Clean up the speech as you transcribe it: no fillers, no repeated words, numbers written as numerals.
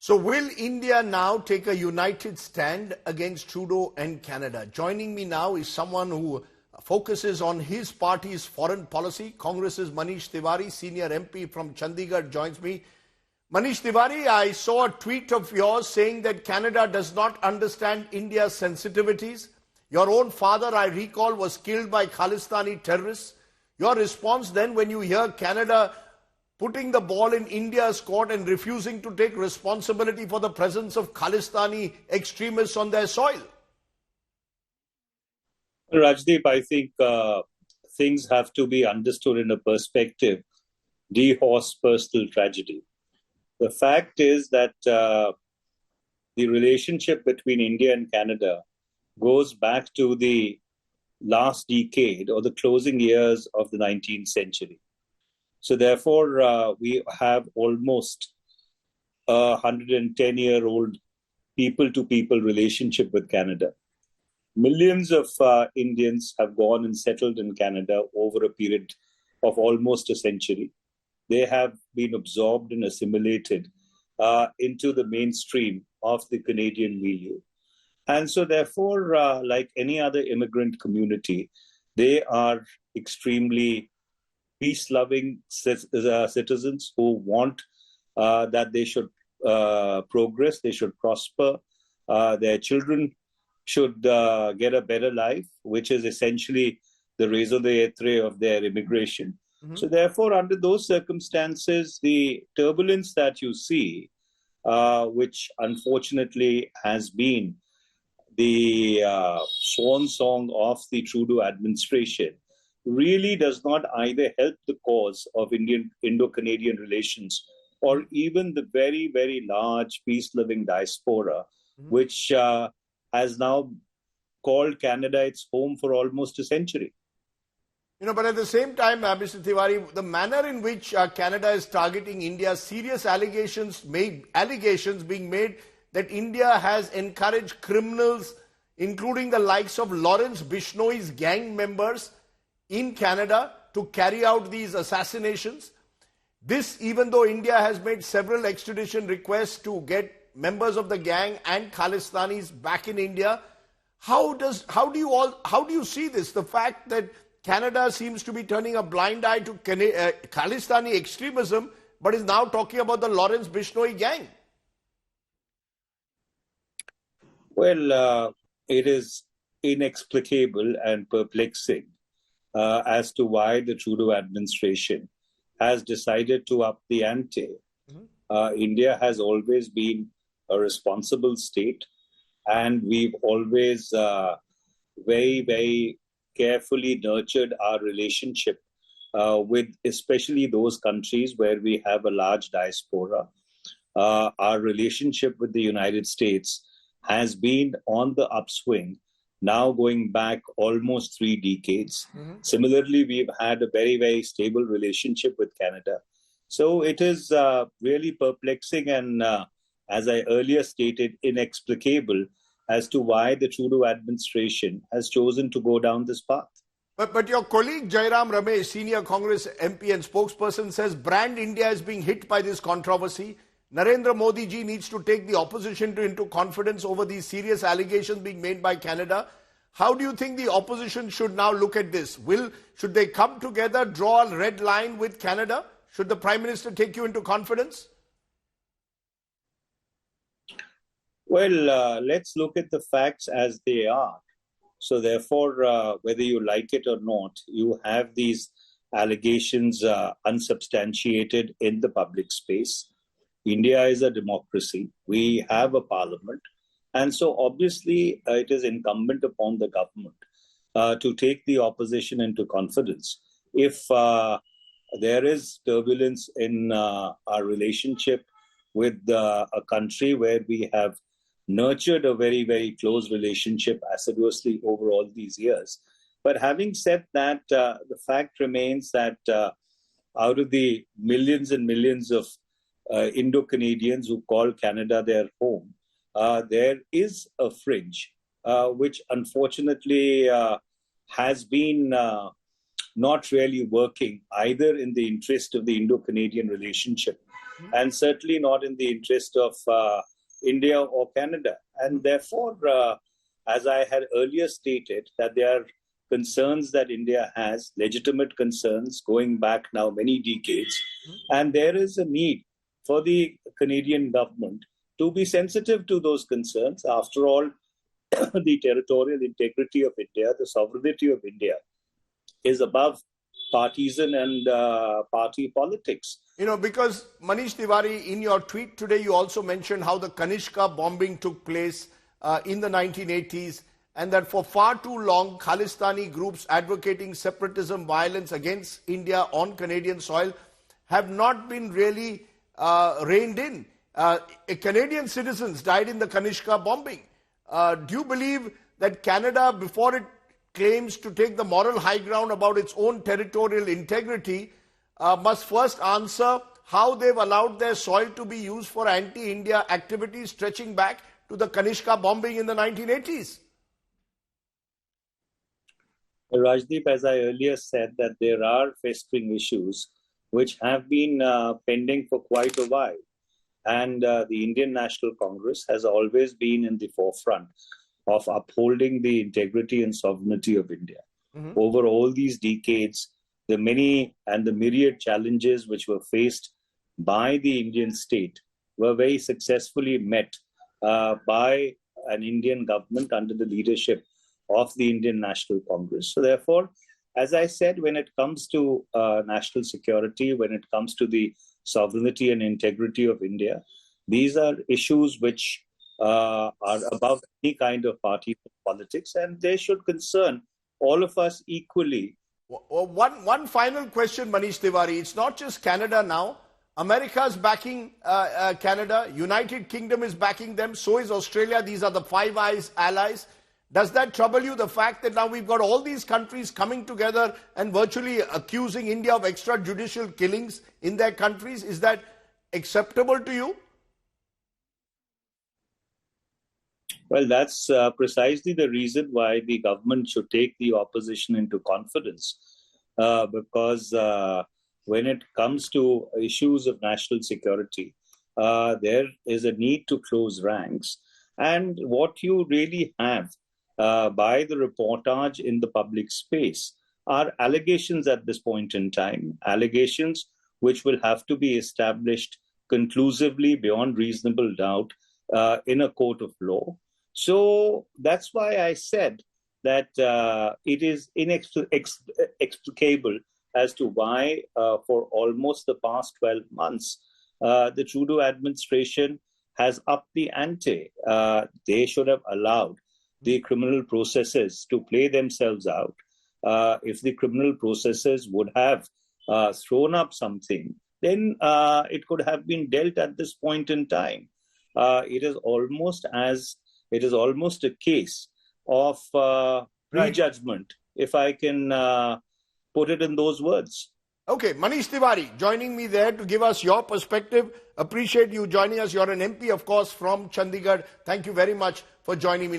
So will India now take a united stand against Trudeau and Canada? Joining me now is someone who focuses on his party's foreign policy. Congress's Manish Tewari, senior MP from Chandigarh, joins me. Manish Tewari, I saw a tweet of yours saying that Canada does not understand India's sensitivities. Your own father, I recall, was killed by Khalistani terrorists. Your response then when you hear Canada putting the ball in India's court and refusing to take responsibility for the presence of Khalistani extremists on their soil? Rajdeep, I think things have to be understood in a perspective, dehorse personal tragedy. The fact is that the relationship between India and Canada goes back to the last decade or the closing years of the 19th century. So therefore, we have almost a 110-year-old people-to-people relationship with Canada. Millions of Indians have gone and settled in Canada over a period of almost a century. They have been absorbed and assimilated into the mainstream of the Canadian milieu. And so therefore, like any other immigrant community, they are extremely peace-loving citizens who want that they should progress, they should prosper, their children should get a better life, which is essentially the raison d'etre of their immigration. Mm-hmm. So therefore, under those circumstances, the turbulence that you see, which unfortunately has been the swan song of the Trudeau administration, really does not either help the cause of Indo-Canadian relations or even the very, very large peace-loving diaspora, mm-hmm. which has now called Canada its home for almost a century. You know, but at the same time, Mr. Tewari, the manner in which Canada is targeting India, serious allegations being made that India has encouraged criminals, including the likes of Lawrence Bishnoi's gang members in Canada, to carry out these assassinations. This, even though India has made several extradition requests to get members of the gang and Khalistanis back in India. How do you see this? The fact that Canada seems to be turning a blind eye to Khalistani extremism, but is now talking about the Lawrence Bishnoi gang. Well, it is inexplicable and perplexing as to why the Trudeau administration has decided to up the ante. Mm-hmm. India has always been a responsible state, and we've always very, very carefully nurtured our relationship with especially those countries where we have a large diaspora. Our relationship with the United States has been on the upswing, now going back almost 3 decades. Mm-hmm. Similarly, we've had a very, very stable relationship with Canada. So it is really perplexing and as I earlier stated, inexplicable as to why the Trudeau administration has chosen to go down this path. But your colleague Jairam Ramesh, senior Congress MP and spokesperson, says brand India is being hit by this controversy. Narendra Modi ji needs to take the opposition into confidence over these serious allegations being made by Canada. How do you think the opposition should now look at this? Should they come together, draw a red line with Canada? Should the Prime Minister take you into confidence? Well, let's look at the facts as they are. So therefore, whether you like it or not, you have these allegations unsubstantiated in the public space. India is a democracy. We have a parliament. And so obviously, it is incumbent upon the government to take the opposition into confidence. If there is turbulence in our relationship with a country where we have nurtured a very, very close relationship assiduously over all these years. But having said that, the fact remains that out of the millions and millions of Indo-Canadians who call Canada their home, there is a fringe which unfortunately has been not really working either in the interest of the Indo-Canadian relationship and certainly not in the interest of India or Canada. And therefore, as I had earlier stated, that there are concerns that India has, legitimate concerns going back now many decades, and there is a need for the Canadian government to be sensitive to those concerns. After all, the territorial integrity of India, the sovereignty of India, is above partisan and party politics. You know, because Manish Tewari, in your tweet today, you also mentioned how the Kanishka bombing took place in the 1980s, and that for far too long, Khalistani groups advocating separatism, violence against India on Canadian soil have not been really reined in. Canadian citizens died in the Kanishka bombing. Do you believe that Canada, before it claims to take the moral high ground about its own territorial integrity, must first answer how they've allowed their soil to be used for anti-India activities stretching back to the Kanishka bombing in the 1980s? Rajdeep, as I earlier said, that there are festering issues which have been pending for quite a while. And the Indian National Congress has always been in the forefront of upholding the integrity and sovereignty of India. Over all these decades, the many and the myriad challenges which were faced by the Indian state were very successfully met by an Indian government under the leadership of the Indian National Congress. So therefore, as I said, when it comes to national security, when it comes to the sovereignty and integrity of India, these are issues which are above any kind of party politics, and they should concern all of us equally. One final question, Manish Tewari. It's not just Canada now. America's backing Canada. United Kingdom is backing them. So is Australia. These are the Five Eyes allies. Does that trouble you, the fact that now we've got all these countries coming together and virtually accusing India of extrajudicial killings in their countries? Is that acceptable to you? Well, that's precisely the reason why the government should take the opposition into confidence. Because when it comes to issues of national security, there is a need to close ranks. And what you really have by the reportage in the public space are allegations at this point in time, allegations which will have to be established conclusively beyond reasonable doubt in a court of law. So that's why I said that it is inexplicable as to why for almost the past 12 months, the Trudeau administration has upped the ante. They should have allowed the criminal processes to play themselves out. If the criminal processes would have thrown up something, then it could have been dealt at this point in time. It is almost a case of prejudgment, if I can put it in those words. Okay, Manish Tewari joining me there to give us your perspective. Appreciate you joining us. You're an MP, of course, from Chandigarh. Thank you very much for joining me.